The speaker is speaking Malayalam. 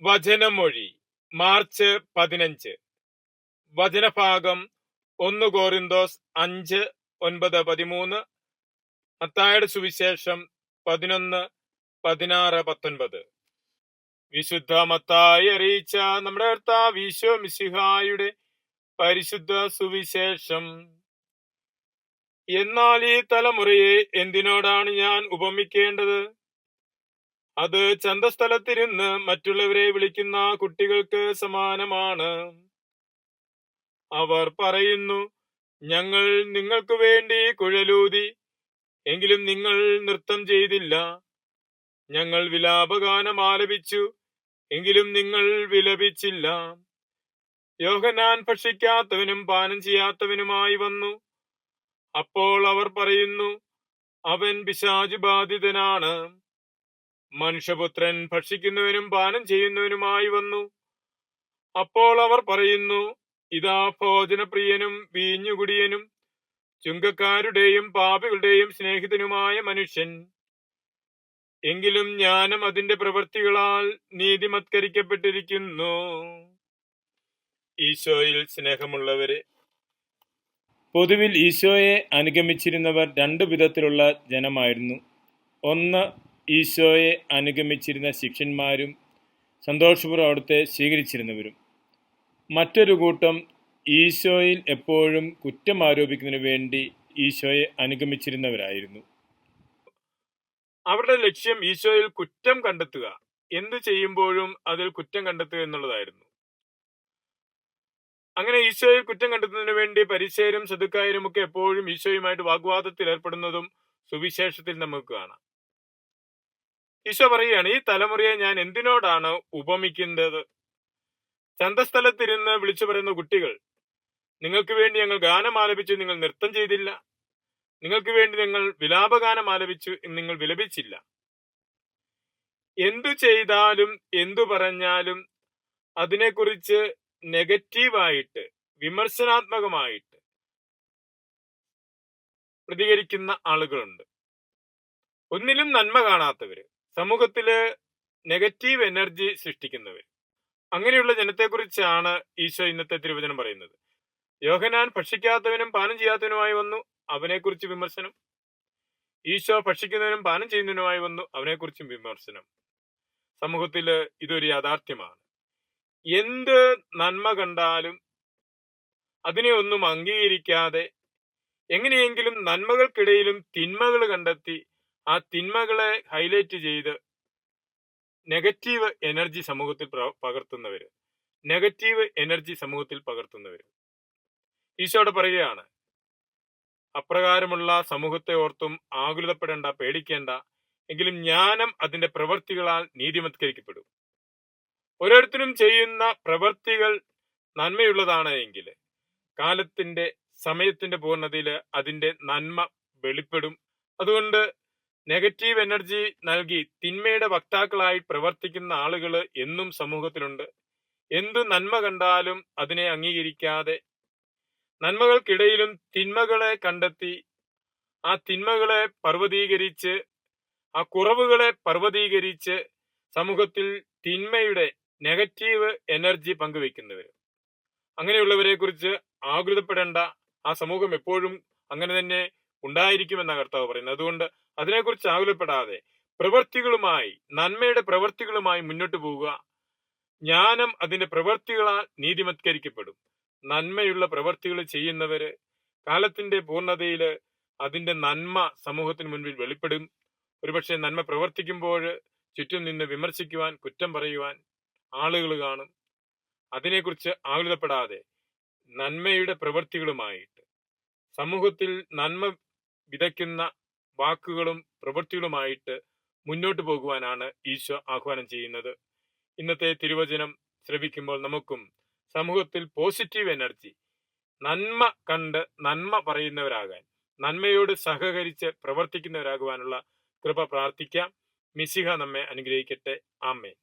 വചനമൊഴി മാർച്ച് 15. വചനഭാഗം 1 കോരിന്തോസ് 5:9-13, മത്തായിയുടെ സുവിശേഷം 11:16-19. വിശുദ്ധ മത്തായി അറിയിച്ച നമ്മുടെ കർത്താവ് ഈശോ മിശിഹായുടെ പരിശുദ്ധ സുവിശേഷം. എന്നാൽ ഈ തലമുറയെ എന്തിനോടാണ് ഞാൻ ഉപമിക്കേണ്ടത്? അത് ചന്തസ്ഥലത്തിരുന്ന് മറ്റുള്ളവരെ വിളിക്കുന്ന കുട്ടികൾക്ക് സമാനമാണ്. അവർ പറയുന്നു, ഞങ്ങൾ നിങ്ങൾക്ക് വേണ്ടി കുഴലൂതി, എങ്കിലും നിങ്ങൾ നൃത്തം ചെയ്തില്ല. ഞങ്ങൾ വിലാപഗാനം ആലപിച്ചു, എങ്കിലും നിങ്ങൾ വിലപിച്ചില്ല. യോഹന്നാൻ ഭക്ഷിക്കാത്തവനും പാനം ചെയ്യാത്തവനുമായി വന്നു. അപ്പോൾ അവർ പറയുന്നു, അവൻ പിശാച് ബാധിതനാണ്. മനുഷ്യപുത്രൻ ഭക്ഷിക്കുന്നവനും പാനം ചെയ്യുന്നവനുമായി വന്നു. അപ്പോൾ അവർ പറയുന്നു, ഇതാ ഭോജനപ്രിയനും വീഞ്ഞുകുടിയനും ചുങ്കക്കാരുടെയും പാപികളുടെയും സ്നേഹിതനുമായ മനുഷ്യൻ. എങ്കിലും ജ്ഞാനം അതിന്റെ പ്രവൃത്തികളാൽ നീതിമത്കരിക്കപ്പെട്ടിരിക്കുന്നു. ഈശോയിൽ സ്നേഹമുള്ളവരെ, പൊതുവിൽ ഈശോയെ അനുഗമിച്ചിരുന്നവർ രണ്ടു വിധത്തിലുള്ള ജനമായിരുന്നു. ഒന്ന്, ഈശോയെ അനുഗമിച്ചിരുന്ന ശിഷ്യന്മാരും സന്തോഷപൂർവ്വം അവിടുത്തെ സ്വീകരിച്ചിരുന്നവരും. മറ്റൊരു കൂട്ടം ഈശോയിൽ എപ്പോഴും കുറ്റം ആരോപിക്കുന്നതിന് വേണ്ടി ഈശോയെ അനുഗമിച്ചിരുന്നവരായിരുന്നു. അവരുടെ ലക്ഷ്യം ഈശോയിൽ കുറ്റം കണ്ടെത്തുക, എന്തു ചെയ്യുമ്പോഴും അതിൽ കുറ്റം കണ്ടെത്തുക എന്നുള്ളതായിരുന്നു. അങ്ങനെ ഈശോയിൽ കുറ്റം കണ്ടെത്തുന്നതിന് വേണ്ടി പരിസേരും സദുക്കായരും ഒക്കെ എപ്പോഴും ഈശോയുമായിട്ട് വാഗ്വാദത്തിൽ ഏർപ്പെടുന്നതും സുവിശേഷത്തിൽ നമുക്ക് കാണാം. ഈശോ പറയുകയാണ്, ഈ തലമുറയെ ഞാൻ എന്തിനോടാണ് ഉപമിക്കുന്നത്? ചന്തസ്ഥലത്തിരുന്ന് വിളിച്ചു പറയുന്ന കുട്ടികൾ, നിങ്ങൾക്ക് വേണ്ടി ഞങ്ങൾ ഗാനം ആലപിച്ചു, നിങ്ങൾ നൃത്തം ചെയ്തില്ല. നിങ്ങൾക്ക് വേണ്ടി നിങ്ങൾ വിലാപഗാനം ആലപിച്ചു, നിങ്ങൾ വിലപിച്ചില്ല. എന്തു ചെയ്താലും എന്തു പറഞ്ഞാലും അതിനെക്കുറിച്ച് നെഗറ്റീവായിട്ട്, വിമർശനാത്മകമായിട്ട് പ്രതികരിക്കുന്ന ആളുകളുണ്ട്. ഒന്നിലും നന്മ കാണാത്തവര്, സമൂഹത്തില് നെഗറ്റീവ് എനർജി സൃഷ്ടിക്കുന്നവർ. അങ്ങനെയുള്ള ജനത്തെക്കുറിച്ചാണ് ഈശോ ഇന്നത്തെ തിരുവചനം പറയുന്നത്. യോഹന്നാൻ ഭക്ഷിക്കാത്തവനും പാനം ചെയ്യാത്തവനുമായി വന്നു, അവനെക്കുറിച്ച് വിമർശനം. ഈശോ ഭക്ഷിക്കുന്നവനും പാനം ചെയ്യുന്നവനുമായി വന്നു, അവനെക്കുറിച്ചും വിമർശനം. സമൂഹത്തില് ഇതൊരു യാഥാർത്ഥ്യമാണ്. എന്ത് നന്മ കണ്ടാലും അതിനെ ഒന്നും അംഗീകരിക്കാതെ എങ്ങനെയെങ്കിലും നന്മകൾക്കിടയിലും തിന്മകൾ കണ്ടെത്തി ആ തിന്മകളെ ഹൈലൈറ്റ് ചെയ്ത് നെഗറ്റീവ് എനർജി സമൂഹത്തിൽ പകർത്തുന്നവര്, ഈശോയോട് പറയുകയാണ്, അപ്രകാരമുള്ള സമൂഹത്തെ ഓർത്തും ആകുലപ്പെടേണ്ട, പേടിക്കേണ്ട. എങ്കിലും ജ്ഞാനം അതിന്റെ പ്രവൃത്തികളാൽ നീതിമത്കരിക്കപ്പെടും. ഓരോരുത്തരും ചെയ്യുന്ന പ്രവൃത്തികൾ നന്മയുള്ളതാണ് എങ്കിൽ കാലത്തിന്റെ സമയത്തിന്റെ പൂർണ്ണതയിൽ അതിന്റെ നന്മ വെളിപ്പെടും. അതുകൊണ്ട് നെഗറ്റീവ് എനർജി നൽകി തിന്മയുടെ വക്താക്കളായി പ്രവർത്തിക്കുന്ന ആളുകൾ എന്നും സമൂഹത്തിലുണ്ട്. എന്തു നന്മ കണ്ടാലും അതിനെ അംഗീകരിക്കാതെ നന്മകൾക്കിടയിലും തിന്മകളെ കണ്ടെത്തി ആ തിന്മകളെ പർവ്വതീകരിച്ച്, ആ കുറവുകളെ പർവ്വതീകരിച്ച് സമൂഹത്തിൽ തിന്മയുടെ നെഗറ്റീവ് എനർജി പങ്കുവെക്കുന്നവർ. അങ്ങനെയുള്ളവരെ കുറിച്ച് ആകുലപ്പെടേണ്ട, ആ സമൂഹം എപ്പോഴും അങ്ങനെ തന്നെ ഉണ്ടായിരിക്കുമെന്ന കർത്താവ് പറയുന്നത്. അതുകൊണ്ട് അതിനെക്കുറിച്ച് ആകുലപ്പെടാതെ പ്രവൃത്തികളുമായി, നന്മയുടെ പ്രവൃത്തികളുമായി മുന്നോട്ട് പോവുക. ജ്ഞാനം അതിന്റെ പ്രവൃത്തികളാൽ നീതിമത്കരിക്കപ്പെടും. നന്മയുള്ള പ്രവൃത്തികൾ ചെയ്യുന്നവര് കാലത്തിന്റെ പൂർണ്ണതയില് അതിന്റെ നന്മ സമൂഹത്തിന് മുൻപിൽ വെളിപ്പെടും. ഒരുപക്ഷെ നന്മ പ്രവർത്തിക്കുമ്പോൾ ചുറ്റും നിന്ന് വിമർശിക്കുവാൻ, കുറ്റം പറയുവാൻ ആളുകൾ കാണും. അതിനെക്കുറിച്ച് ആകുലപ്പെടാതെ നന്മയുടെ പ്രവൃത്തികളുമായിട്ട് സമൂഹത്തിൽ നന്മ വിതയ്ക്കുന്ന വാക്കുകളും പ്രവൃത്തികളുമായിട്ട് മുന്നോട്ട് പോകുവാനാണ് ഈശോ ആഹ്വാനം ചെയ്യുന്നത്. ഇന്നത്തെ തിരുവചനം ശ്രവിക്കുമ്പോൾ നമുക്കും സമൂഹത്തിൽ പോസിറ്റീവ് എനർജി, നന്മ കണ്ട് നന്മ പറയുന്നവരാകാൻ, നന്മയോട് സഹകരിച്ച് പ്രവർത്തിക്കുന്നവരാകുവാനുള്ള കൃപ പ്രാർത്ഥിക്കാം. മിശിഹ നമ്മെ അനുഗ്രഹിക്കട്ടെ. ആമേൻ.